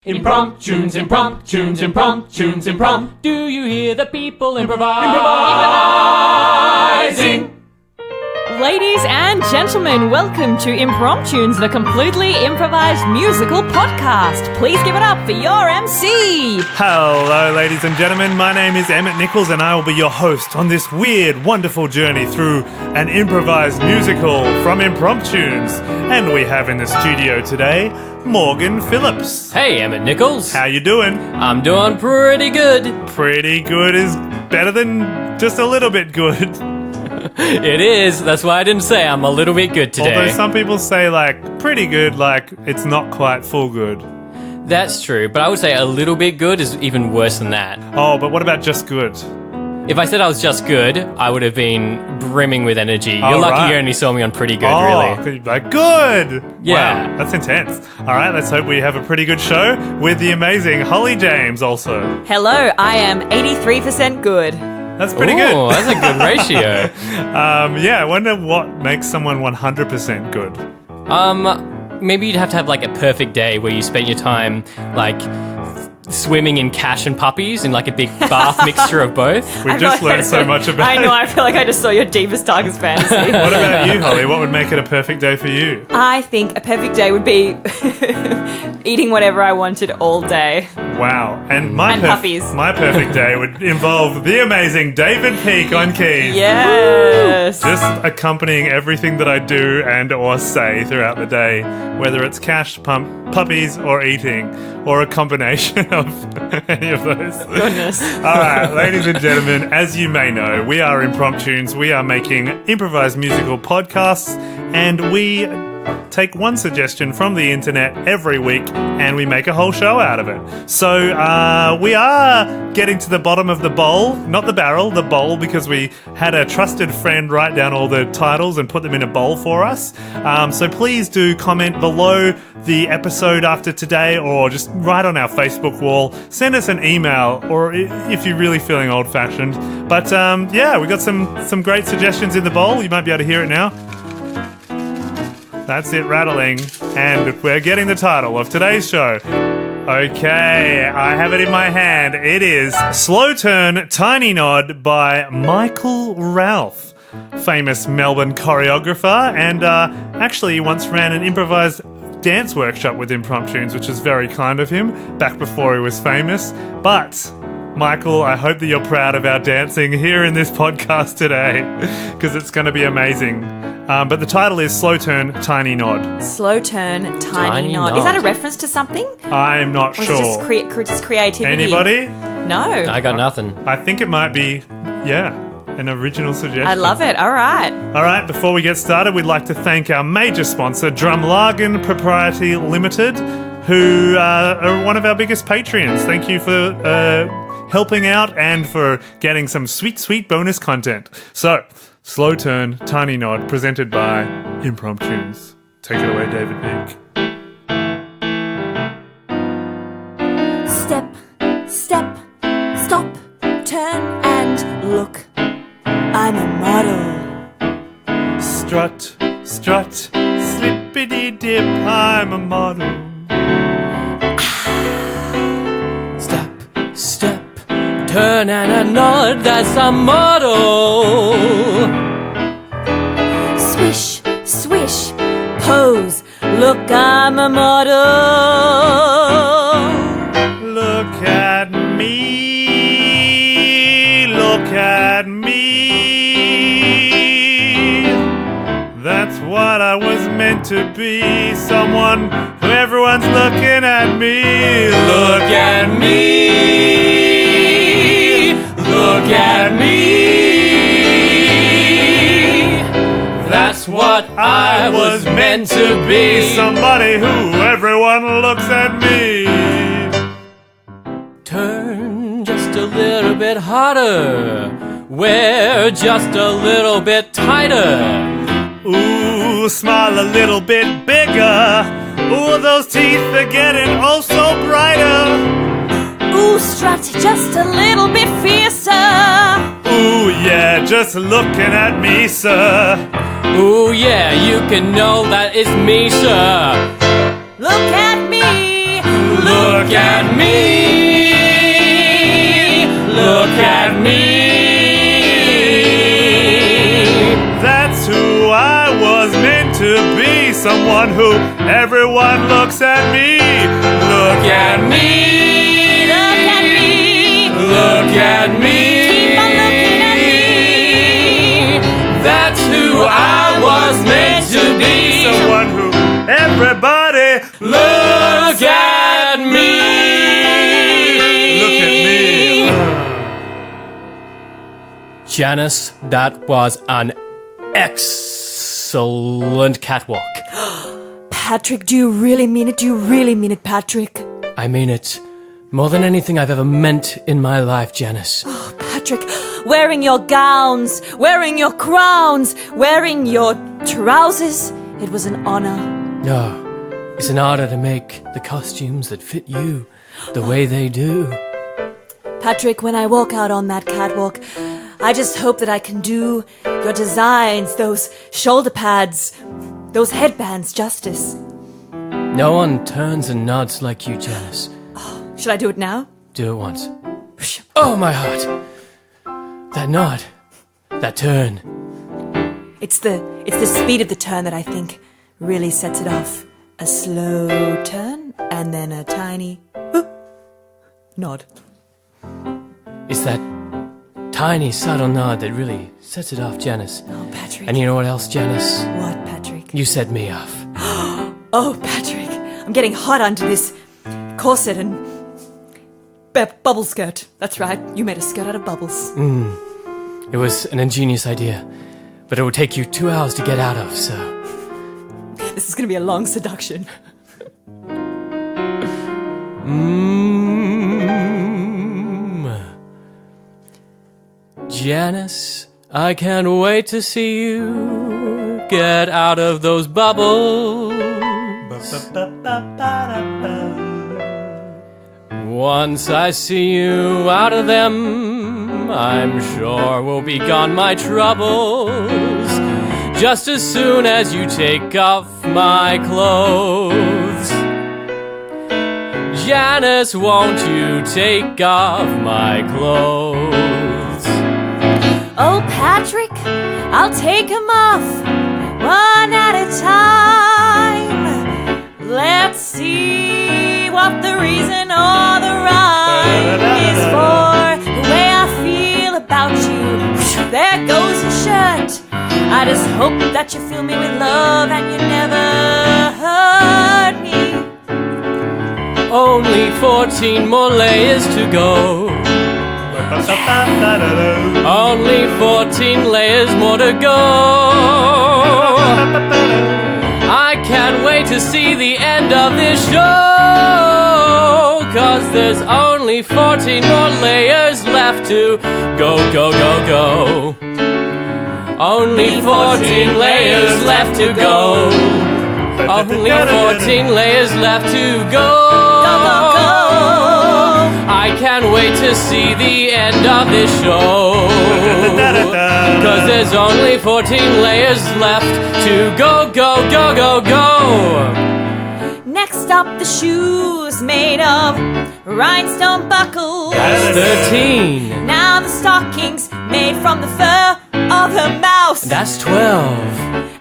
Impromptunes, impromptunes, impromptunes, impromptunes. Do you hear the people improvising? Ladies and gentlemen, welcome to Impromptunes, the completely improvised musical podcast. Please give it up for your MC. Hello, ladies and gentlemen. My name is Emmet Nichols, and I will be your host on this weird, wonderful journey through an improvised musical from Impromptunes. And we have in the studio today Morgan Phillips. Hey, Emmet Nichols. How you doing? I'm doing pretty good. Pretty good is better than just a little bit good. It is. That's why I didn't say I'm a little bit good today. Although some people say, like, pretty good, like, it's not quite full good. That's true, but I would say a little bit good is even worse than that. Oh, but what about just good? If I said I was just good, I would have been brimming with energy. You're lucky right. you only saw me on pretty good, really. Like, good! Yeah. Wow, that's intense. All right, let's hope we have a pretty good show with the amazing Hollie James also. Hello, I am 83% good. That's pretty Ooh, good. That's a good ratio. Yeah, I wonder what makes someone 100% good. Maybe you'd have to have like a perfect day where you spent your time like swimming in cash and puppies in like a big bath mixture of both. We've just learned so much about I know, it. I feel like I just saw your deepest, darkest fantasy. What about you, Hollie? What would make it a perfect day for you? I think a perfect day would be eating whatever I wanted all day. Wow. And puppies. my perfect day would involve the amazing David Peake on keys. Yes. Just accompanying everything that I do and or say throughout the day, whether it's cash, puppies, or eating, or a combination of any of those. Goodness. All right, ladies and gentlemen, as you may know, we are Impromptunes. We are making improvised musical podcasts, and we take one suggestion from the internet every week and we make a whole show out of it. So we are getting to the bottom of the bowl, not the barrel, the bowl, because we had a trusted friend write down all the titles and put them in a bowl for us. So please do comment below the episode after today, or just write on our Facebook wall, send us an email, or if you're really feeling old-fashioned. But yeah, we got some great suggestions in the bowl. You might be able to hear it now. That's it rattling, and we're getting the title of today's show. Okay, I have it in my hand. It is Slow Turn, Tiny Nod by Michael Ralph, famous Melbourne choreographer, and actually he once ran an improvised dance workshop with Impromptunes, which is very kind of him, back before he was famous. But Michael, I hope that you're proud of our dancing here in this podcast today, because it's going to be amazing. But the title is Slow Turn, Tiny Nod. Slow turn, tiny nod. Is that a reference to something? I'm not Or sure. is it just creativity? Anybody? No. I got nothing. I think it might be, an original suggestion. I love it. All right. All right, before we get started, we'd like to thank our major sponsor, Drumlagen Propriety Limited, who are one of our biggest Patreons. Thank you for helping out and for getting some sweet, sweet bonus content. So, Slow Turn, Tiny Nod, presented by Impromptunes. Take it away, David Peake. Step, step, stop, turn and look. I'm a model. Strut, strut, slippity-dip, I'm a model. Step, turn and a nod, that's a model. Swish, swish, pose, look, I'm a model. Look at me, look at me. That's what I was meant to be, someone who everyone's looking at me. Look at me, look at me. That's what I was meant to Be be. somebody who everyone looks at me. Turn just a little bit harder. Wear just a little bit tighter. Ooh, smile a little bit bigger. Ooh, those teeth are getting oh so brighter. Ooh, strut just a little bit fiercer. Ooh, yeah, just looking at me, sir. Ooh yeah, you can know that it's me, sir. Look at me. Look at me. Look at me. That's who I was meant to be. Someone who everyone looks at me. Look at me. Look at me. Look at me. Keep on looking at me. That's who I was meant to be. Someone who everybody Look at me. Look at me. Janice, that was an excellent catwalk. Patrick, do you really mean it? Do you really mean it, Patrick? I mean it more than anything I've ever meant in my life, Janice. Oh, Patrick, wearing your gowns, wearing your crowns, wearing your trousers. It was an honor. No, it's an honor to make the costumes that fit you the way they do. Patrick, when I walk out on that catwalk, I just hope that I can do your designs, those shoulder pads, those headbands justice. No one turns and nods like you, Janice. Should I do it now? Do it once. Oh, my heart. That nod. That turn. It's the speed of the turn that I think really sets it off. A slow turn and then a tiny nod. It's that tiny, subtle nod that really sets it off, Janice. Oh, Patrick. And you know what else, Janice? What, Patrick? You set me off. Oh, Patrick. I'm getting hot under this corset and bubble skirt. That's right. You made a skirt out of bubbles. It was an ingenious idea, but it would take you 2 hours to get out of, so... This is going to be a long seduction. Janice, I can't wait to see you get out of those bubbles. Once I see you out of them, I'm sure will be gone my troubles. Just as soon as you take off my clothes. Janice, won't you take off my clothes? Oh, Patrick, I'll take him off one at a time. Let's see what the reason or the rhyme is for the way I feel about you. There goes your shirt. I just hope that you fill me with love and you never hurt me. Only 14 more layers to go. Only 14 layers more to go. I can't wait to see the end of this show, 'cause there's only 14 more layers left to go, go, go, go. Only 14 layers left to go. Only 14 layers left to go. Go, go, go. I can't wait to see the end of this show, 'cause there's only 14 layers left to go, go, go, go, go. Next up, the shoes made of rhinestone buckles. That's 13. Now the stockings made from the fur of a mouse. That's 12.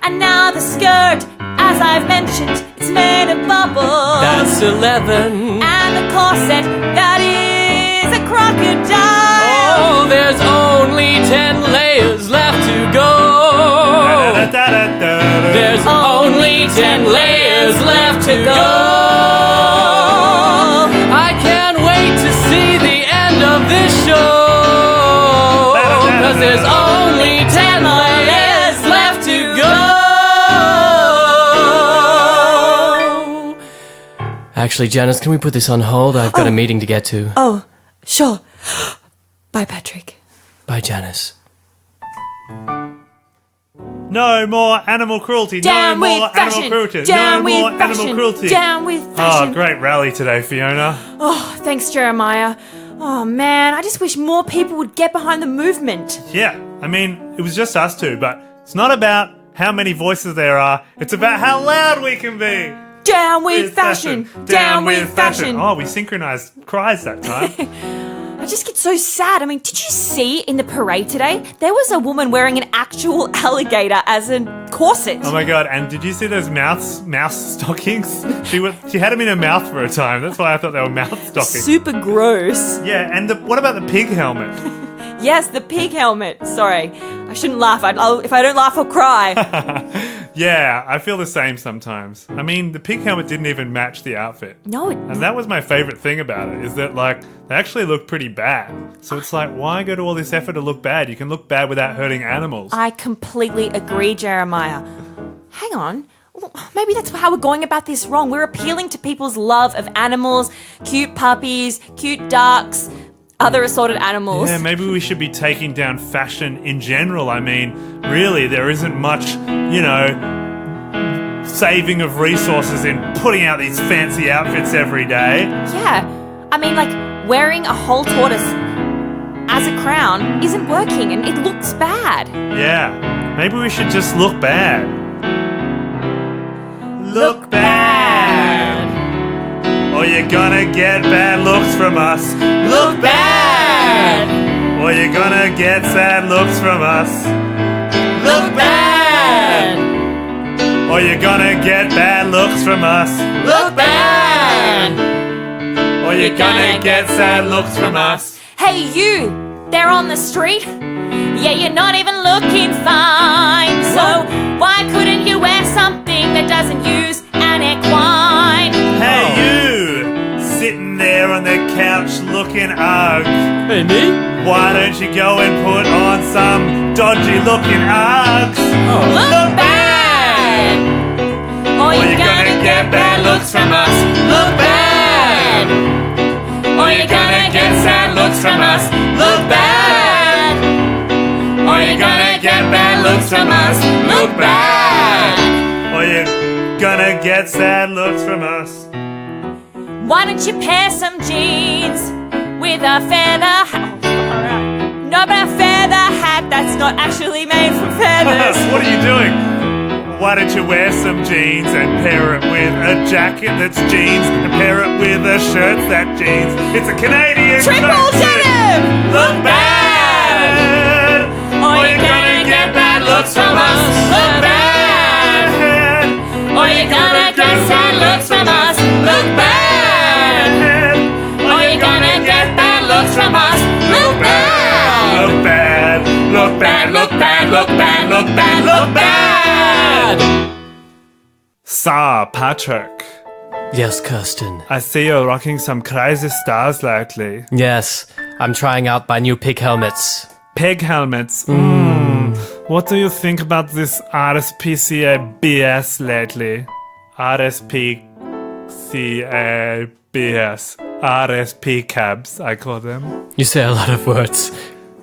And now the skirt, as I've mentioned, it's made of bubbles. That's 11. And the corset, that is a crocodile. Oh, there's only 10 layers left to go. There's only 10 layers left to go. I can't wait to see the end of this show, 'cause there's only 10 layers left to go. Actually, Janice, can we put this on hold? I've got a meeting to get to. Oh, sure. Bye, Patrick. Bye, Janice. No more animal cruelty. Down no more with fashion. animal cruelty. Down no with more fashion. animal cruelty. Down with fashion. Oh, great rally today, Fiona. Oh, thanks, Jeremiah. Oh, man, I just wish more people would get behind the movement. Yeah, I mean, it was just us two, but it's not about how many voices there are. It's about how loud we can be. Down with fashion. Down with fashion. Oh, we synchronized cries that time. I just get so sad. I mean, did you see in the parade today? There was a woman wearing an actual alligator as a corset. Oh my god! And did you see those mouse stockings? She had them in her mouth for a time. That's why I thought they were mouth stockings. Super gross. Yeah, and what about the pig helmet? Yes, the pig helmet. Sorry, I shouldn't laugh. If I don't laugh, I'll cry. Yeah, I feel the same sometimes. I mean, the pig helmet didn't even match the outfit. No, And that was my favorite thing about it, is that, like, they actually look pretty bad. So it's like, why go to all this effort to look bad? You can look bad without hurting animals. I completely agree, Jeremiah. Hang on. Maybe that's how we're going about this wrong. We're appealing to people's love of animals, cute puppies, cute ducks, other assorted animals. Yeah, maybe we should be taking down fashion in general. I mean, really, there isn't much, saving of resources in putting out these fancy outfits every day. Yeah. I mean, like, wearing a whole tortoise as a crown isn't working and it looks bad. Yeah, maybe we should just look bad. Look bad. Or you're gonna get bad looks from us. Look bad. Or you're gonna get sad looks from us. Look bad. Or you're gonna get bad looks from us. Look bad. Or you're gonna get sad looks from us. Hey, you! There on the street? Yeah, you're not even looking fine. So why couldn't you wear something that doesn't use an equine? Hey, you! Sitting there on the couch looking ugh. Hey, me? Why don't you go and put on some dodgy looking Uggs? Look bad! Or you're gonna get bad looks from us. Look bad! Or you're gonna get sad looks from us. Look bad! Or you're gonna get bad looks from us. Look bad! Or you're gonna get sad looks from us. Why don't you pair some jeans with a feather hat? No, but a feather hat that's not actually made from feathers. What are you doing? Why don't you wear some jeans and pair it with a jacket that's jeans and pair it with a shirt that's jeans? It's a Canadian Triple country. denim! Look bad! Or you're gonna get bad looks from us. Look bad! Or you're gonna get sad looks from us. Look bad! Or you're gonna get bad looks from us. Look bad! Look bad, look bad, look bad, look bad, look bad, look bad! Sir Patrick, Yes, Kirsten. I see you're rocking some crazy stars lately. Yes, I'm trying out my new pig helmets. Pig helmets. What do you think about this RSPCA BS lately? RSPCA BS. RSP cabs, I call them. You say a lot of words,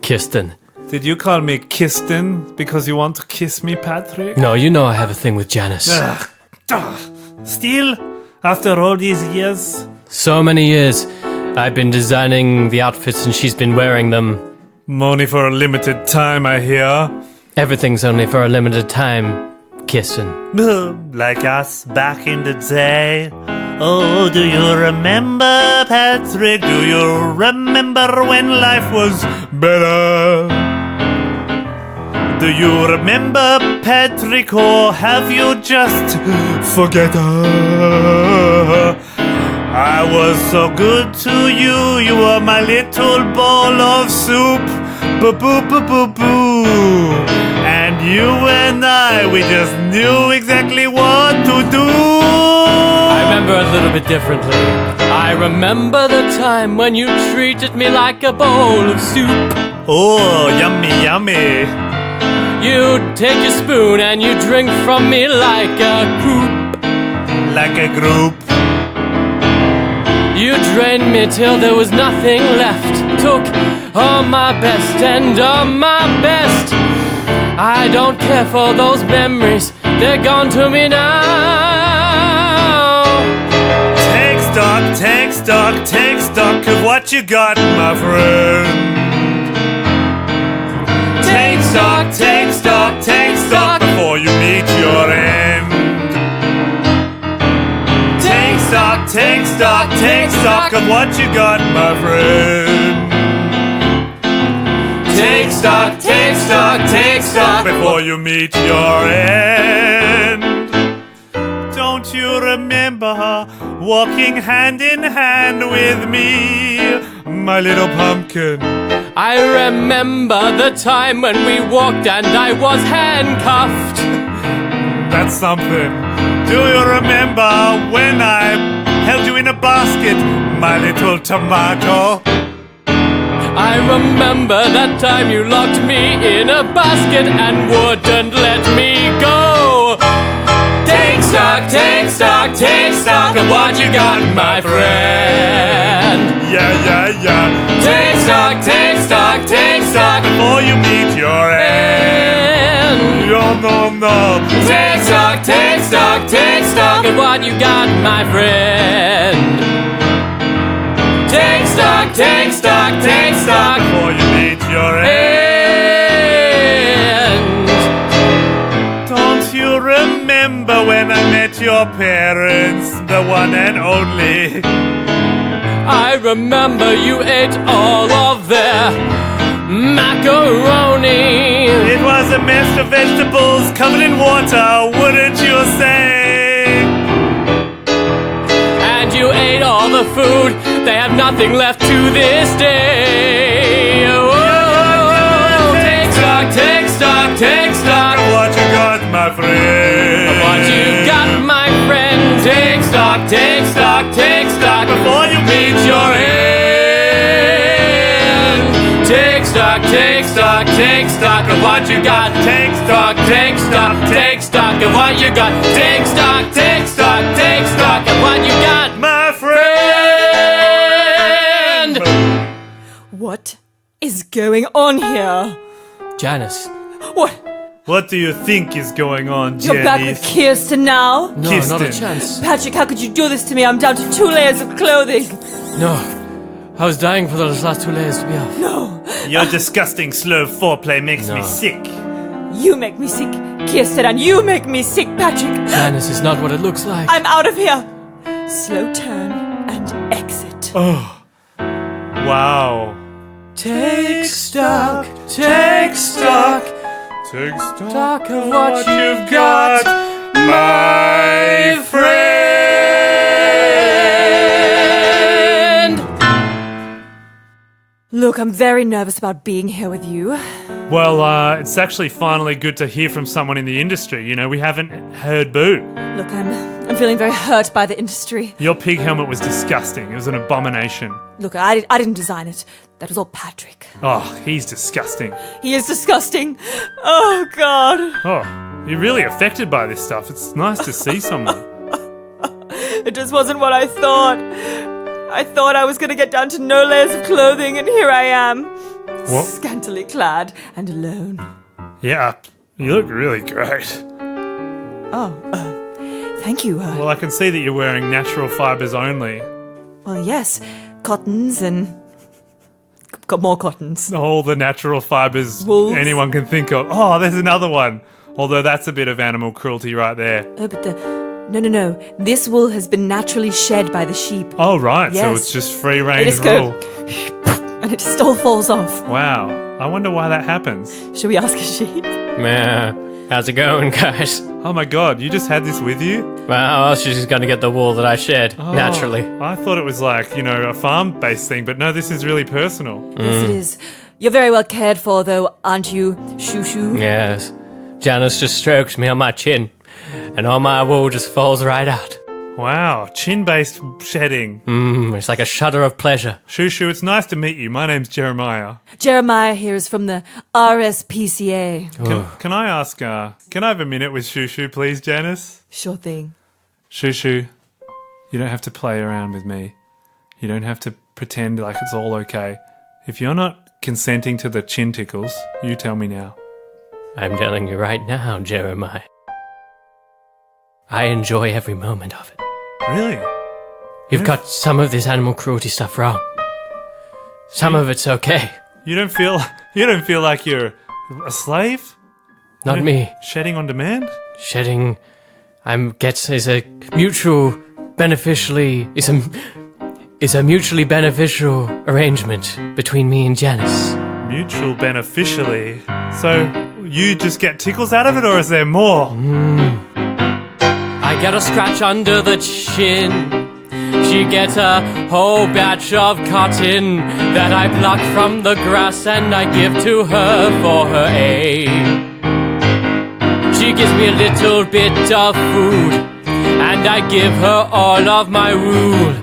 Kirsten. Did you call me Kirsten because you want to kiss me, Patrick? No, you know I have a thing with Janice. Still? After all these years? So many years. I've been designing the outfits and she's been wearing them. Only for a limited time, I hear. Everything's only for a limited time, Kirsten. Like us back in the day. Oh, do you remember, Patrick? Do you remember when life was better? Do you remember, Patrick, or have you just forget her? I was so good to you, you were my little bowl of soup. Boo-boo-boo-boo-boo. And you and I, we just knew exactly what to do. I remember a little bit differently. I remember the time when you treated me like a bowl of soup. Oh, yummy, yummy. You take your spoon and you drink from me like a group. Like a group. You drained me till there was nothing left. Took all my best and all my best. I don't care for those memories, they're gone to me now. Take stock, take stock, take stock of what you got, my friend. Take stock, take stock, take stock before you meet your end. take stock of what you got, my friend. Take stock before you meet your end. Don't you remember walking hand in hand with me, my little pumpkin? I remember the time when we walked and I was handcuffed. That's something. Do you remember when I held you in a basket, my little tomato? I remember that time you locked me in a basket and wouldn't let me go. Take stock of what you got, my friend. Yeah. Take stock before you meet your end. No. Take stock of what you got, my friend. Take stock before you meet your end. Don't you remember when I met your parents, the one and only? I remember you ate all of their macaroni. It was a mess of vegetables covered in water, wouldn't you say? And you ate all the food. They have nothing left to this day. Take stock of what you got, my friend. Of what you got, my friend. Take stock before you meet your end. Take stock of what you got. Take stock of what you got. Take stock of what you got, my friend. What is going on here? Janice. What do you think is going on, Janice? You're back with Kirsten now? No, Kirsten. not a chance. Patrick, how could you do this to me? I'm down to 2 layers of clothing. No. I was dying for those last 2 layers to be off. No. Your disgusting slow foreplay makes me sick. You make me sick, Kirsten, and you make me sick, Patrick. Janice is not what it looks like. I'm out of here. Slow turn and exit. Oh. Wow. Take stock of what you've got, my friend. Look, I'm very nervous about being here with you. Well, it's actually finally good to hear from someone in the industry. You know, we haven't heard boo. Look, I'm feeling very hurt by the industry. Your pig helmet was disgusting. It was an abomination. Look, I didn't design it. That was all Patrick. Oh, he's disgusting. He is disgusting. Oh, God. Oh, you're really affected by this stuff. It's nice to see someone. It just wasn't what I thought. I thought I was going to get down to no layers of clothing, and here I am. What? Scantily clad and alone. Yeah, you look really great. Oh, thank you. Well, I can see that you're wearing natural fibres only. Well, yes. Cottons and... got more cottons. All the natural fibres Wolves. anyone can think of. Oh, there's another one. Although that's a bit of animal cruelty right there. Oh, but No. This wool has been naturally shed by the sheep. Oh, right. So Yes. it's just free range It just go- rule. And it just all falls off. Wow. I wonder why that happens. Should we ask a sheep? How's it going, guys? Oh my god, you just had this with you? Well, how else is she gonna get the wool that I shed, naturally? I thought it was like, a farm-based thing, but no, this is really personal. Yes, it is. You're very well cared for, though, aren't you, Shoo-Shoo? Yes. Janice just strokes me on my chin, and all my wool just falls right out. Wow, chin-based shedding. It's like a shudder of pleasure. Shoo-Shoo, it's nice to meet you. My name's Jeremiah. Jeremiah here is from the RSPCA. Can I ask, can I have a minute with Shoo-Shoo, please, Janice? Sure thing. Shoo-Shoo, you don't have to play around with me. You don't have to pretend like it's all okay. If you're not consenting to the chin tickles, you tell me now. I'm telling you right now, Jeremiah. I enjoy every moment of it. Really? You've got some of this animal cruelty stuff wrong. Some of it's okay. You don't feel like you're a slave? Not me. Shedding on demand? Shedding is a mutual It's a mutually beneficial arrangement between me and Janice. Mutual beneficially. So you just get tickles out of it, or is there more? I get a scratch under the chin. She gets a whole batch of cotton that I pluck from the grass and I give to her for her aid. She gives me a little bit of food and I give her all of my wool.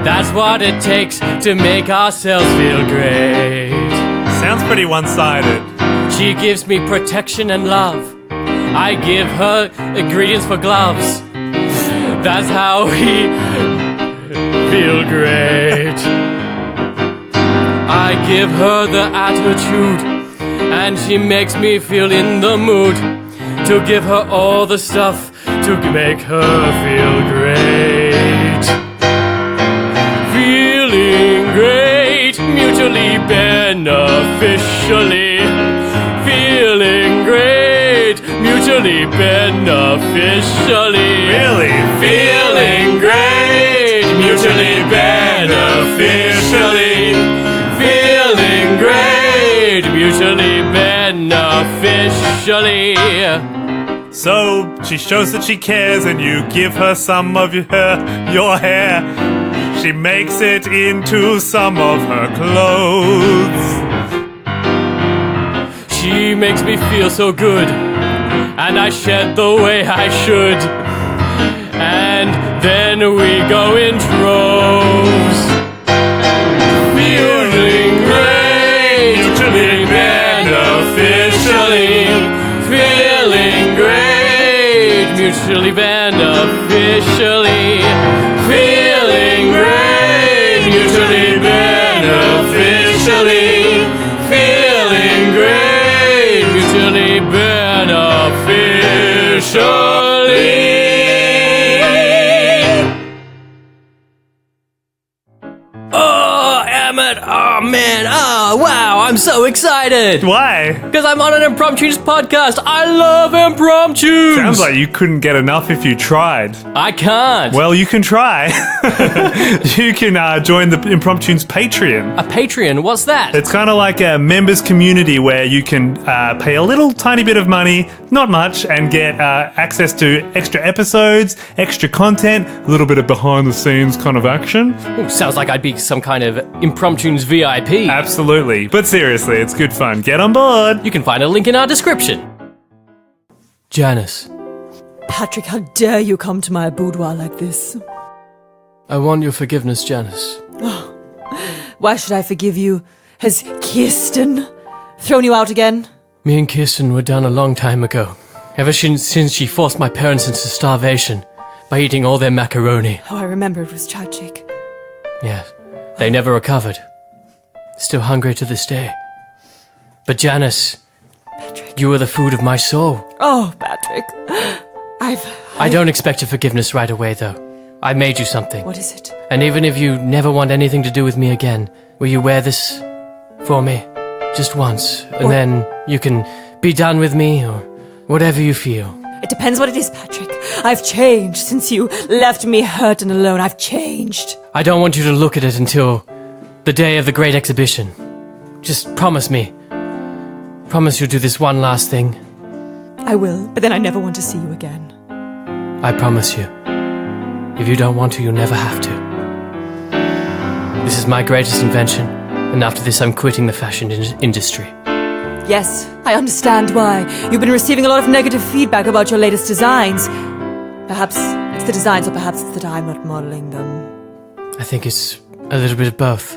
That's what it takes to make ourselves feel great. Sounds pretty one-sided. She gives me protection and love. I give her ingredients for gloves. That's how we feel great. I give her the attitude, and she makes me feel in the mood to give her all the stuff to make her feel great. Feeling great, mutually beneficially. Feeling great, mutually beneficially. Really? Feeling great, mutually beneficially. Feeling great, mutually beneficially. So she shows that she cares and you give her some of your hair. She makes it into some of her clothes. She makes me feel so good, and I shed the way I should. And then we go in droves. Feeling great, mutually beneficially. Feeling great, mutually beneficially. Feeling great, mutually beneficially. Feeling great, mutually beneficially. Oh, Emmet! Oh, man! Oh, wow! I'm so excited! Why? Because I'm on an Impromptus podcast. I love Impromptus! Sounds like you couldn't get enough if you tried. I can't. Well, you can try. You can join the Impromptus Patreon. A Patreon? What's that? It's kind of like a members community where you can pay a little tiny bit of money, not much, and get access to extra episodes, extra content, a little bit of behind the scenes kind of action. Ooh, sounds like I'd be some kind of Impromptus VIP. Absolutely. But seriously, it's good fun. Get on board. You can find a link in our description. Janice, Patrick, how dare you come to my boudoir like this? I want your forgiveness, Janice. Why should I forgive you? Has Kirsten thrown you out again? Me and Kirsten were done a long time ago. Ever since she forced my parents into starvation by eating all their macaroni. Oh, I remember it was tragic. Yes, they never recovered. Still hungry to this day. But Janice, Patrick. you were the food of my soul. Oh, Patrick. I don't expect your forgiveness right away, though. I made you something. What is it? And even if you never want anything to do with me again, will you wear this for me? Just once. And then you can be done with me or whatever you feel. It depends what it is, Patrick. I've changed since you left me hurt and alone. I've changed. I don't want you to look at it until the day of the great exhibition. Just promise me. Promise you'll do this one last thing. I will, but then I never want to see you again. I promise you. If you don't want to, you'll never have to. This is my greatest invention, and after this I'm quitting the fashion industry. Yes, I understand why. You've been receiving a lot of negative feedback about your latest designs. Perhaps it's the designs, or perhaps it's that I'm not modeling them. I think it's a little bit of both.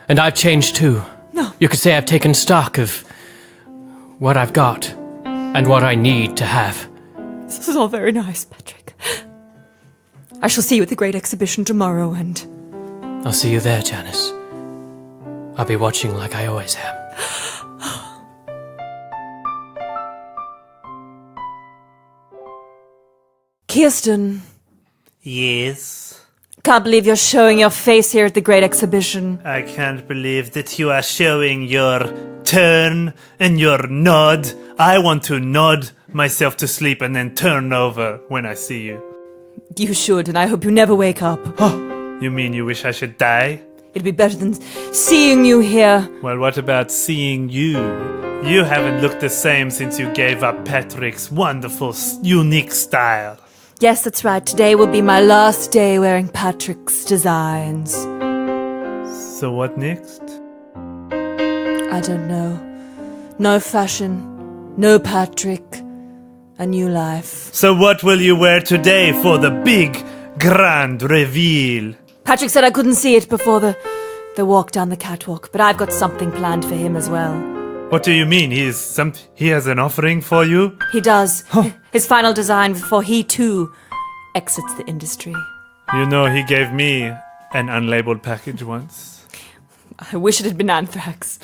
And I've changed too. No. You could say I've taken stock of what I've got and what I need to have. This is all very nice, Patrick. I shall see you at the great exhibition tomorrow, and I'll see you there, Janice. I'll be watching like I always am. Kirsten, Yes. can't believe you're showing your face here at the great exhibition. I can't believe that you are showing your turn and your nod. I want to nod myself to sleep and then turn over when I see you. You should, and I hope you never wake up. You mean you wish I should die? It'd be better than seeing you here. Well, what about seeing you? You haven't looked the same since you gave up Patrick's wonderful, unique style. Yes, that's right. Today will be my last day wearing Patrick's designs. So what next? I don't know. No fashion, no Patrick, a new life. So what will you wear today for the big, grand reveal? Patrick said I couldn't see it before the walk down the catwalk, but I've got something planned for him as well. What do you mean? He has an offering for you? He does. His final design before he, too, exits the industry. You know, he gave me an unlabeled package once. I wish it had been anthrax.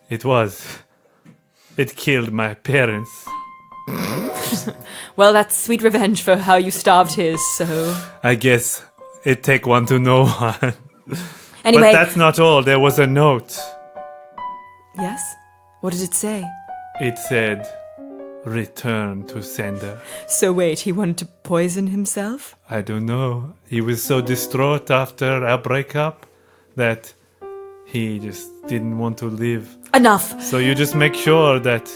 It was. It killed my parents. Well, that's sweet revenge for how you starved his, so... I guess it take one to know one. Anyway... But that's not all. There was a note. Yes? What did it say? It said, return to sender. So wait, he wanted to poison himself? I don't know. He was so distraught after our breakup that he just didn't want to live. Enough! So you just make sure that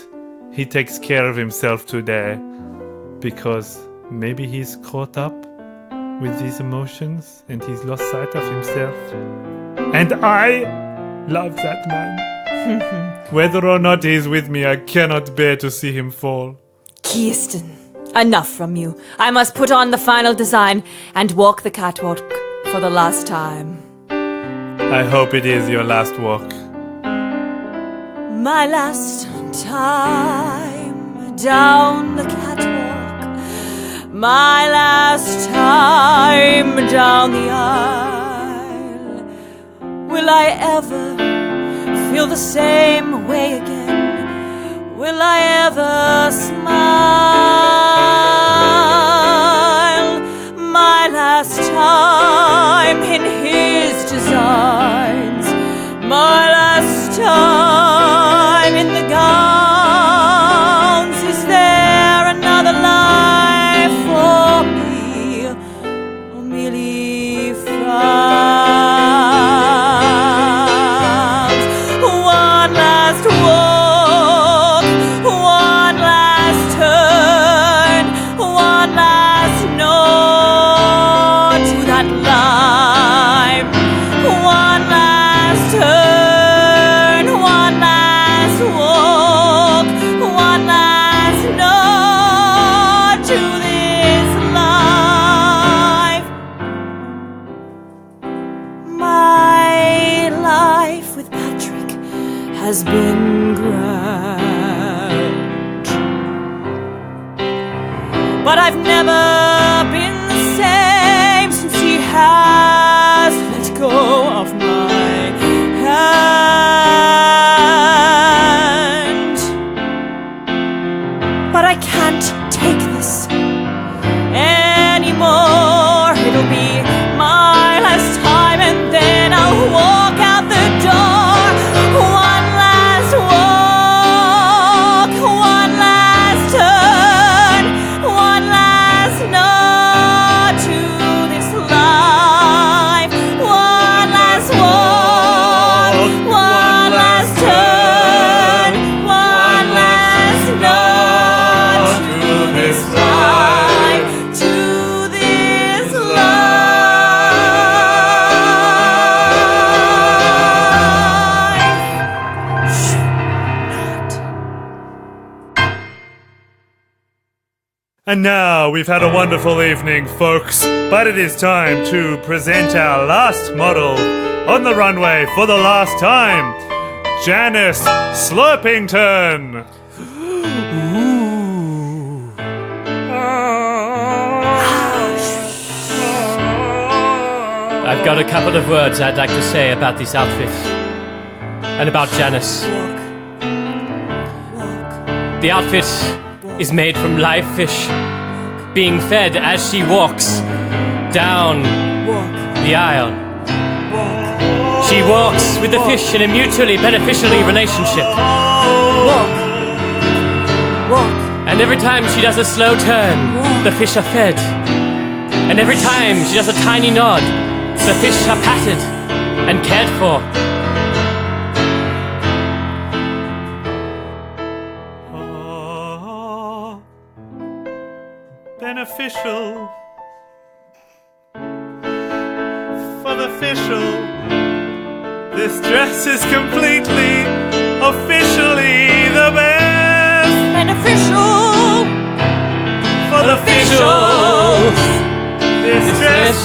he takes care of himself today, because maybe he's caught up with these emotions and he's lost sight of himself. And I love that man. Whether or not he's with me, I cannot bear to see him fall. Kirsten, enough from you. I must put on the final design and walk the catwalk for the last time. I hope it is your last walk. My last time down the catwalk. My last time down the aisle. Will I ever feel the same way again? Will I ever smile? My last time in his designs. My last time in the gowns. Is there another life for me? Or merely frowns? One last walk, one last turn, one last nod to that line. One last turn, one last walk, one last nod to this life. My life with Patrick has been grand, but I've never been the same since he has let go of my hand. But I can't take this anymore. It'll be my last time and then I'll walk out the door. One last walk, one last turn, one last nod to this life. One last walk, one last turn, one last nod to this life, to this life. And now we've had a wonderful evening, folks, but it is time to present our last model on the runway for the last time, Janice Slurpington. I've got a couple of words I'd like to say about this outfit and about Janice. The outfit is made from live fish being fed as she walks down the aisle. She walks with the fish in a mutually beneficial relationship. Walk, walk, And every time she does a slow turn, the fish are fed. And every time she does a tiny nod, the fish are patted and cared for. Oh, beneficial for the official. This dress is completely, officially the best. Beneficial For the officials. This dress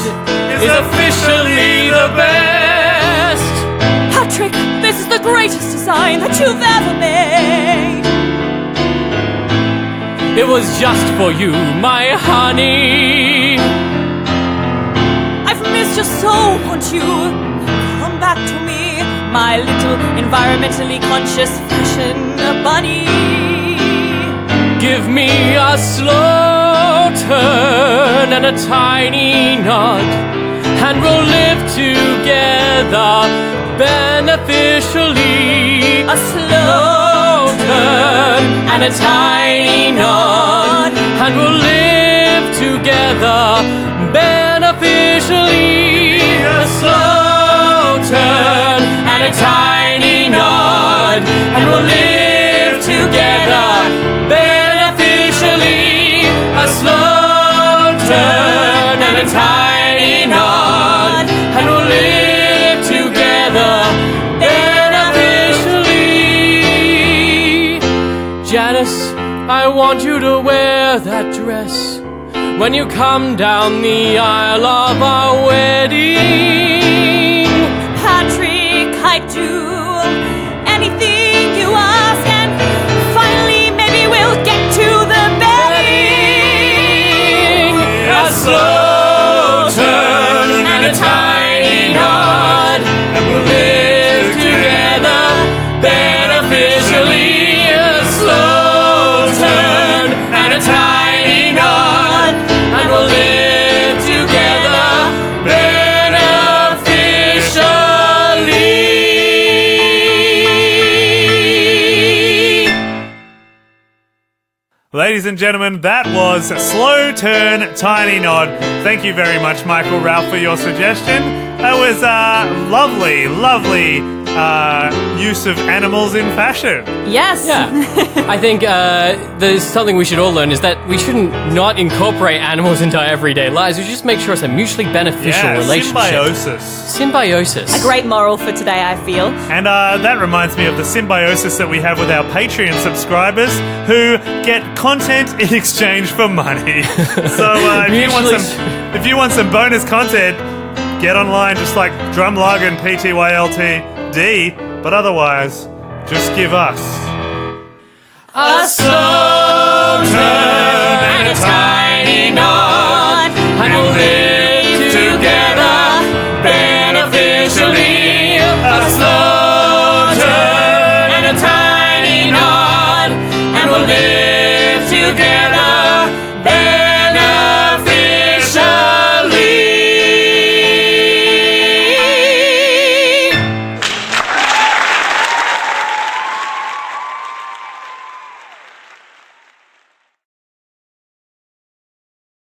is officially the best. Patrick, this is the greatest design that you've ever made. It was just for you, my honey. I've missed you so, won't you come back to me, my little environmentally conscious fashion bunny? Give me a slow turn and a tiny nod, and we'll live together beneficially. A slow Turn and a tiny nod, and we'll live together beneficially. A slow turn and a tiny nod, and we'll live together beneficially. A slow turn and a tiny nod, and we'll live together beneficially. Janice, I want you to wear that dress when you come down the aisle of our wedding. Patrick, I do anything you ask, and finally maybe we'll get to the bedding. A slow turn and a tiny nod, and we'll live together beneficially. A slow turn and a tiny nod, and we'll live together beneficially. Ladies and gentlemen, that was Slow Turn, Tiny Nod. Thank you very much, Michael Ralph, for your suggestion. That was lovely use of animals in fashion. Yes. Yeah, I think there's something we should all learn is that we shouldn't not incorporate animals into our everyday lives. We should just make sure it's a mutually beneficial relationship. Symbiosis. A great moral for today, I feel. And that reminds me of the symbiosis that we have with our Patreon subscribers who get content in exchange for money. So if you want some bonus content, get online just like Drumlagen PTYLTD, but otherwise, just give us A slow turn and a tiny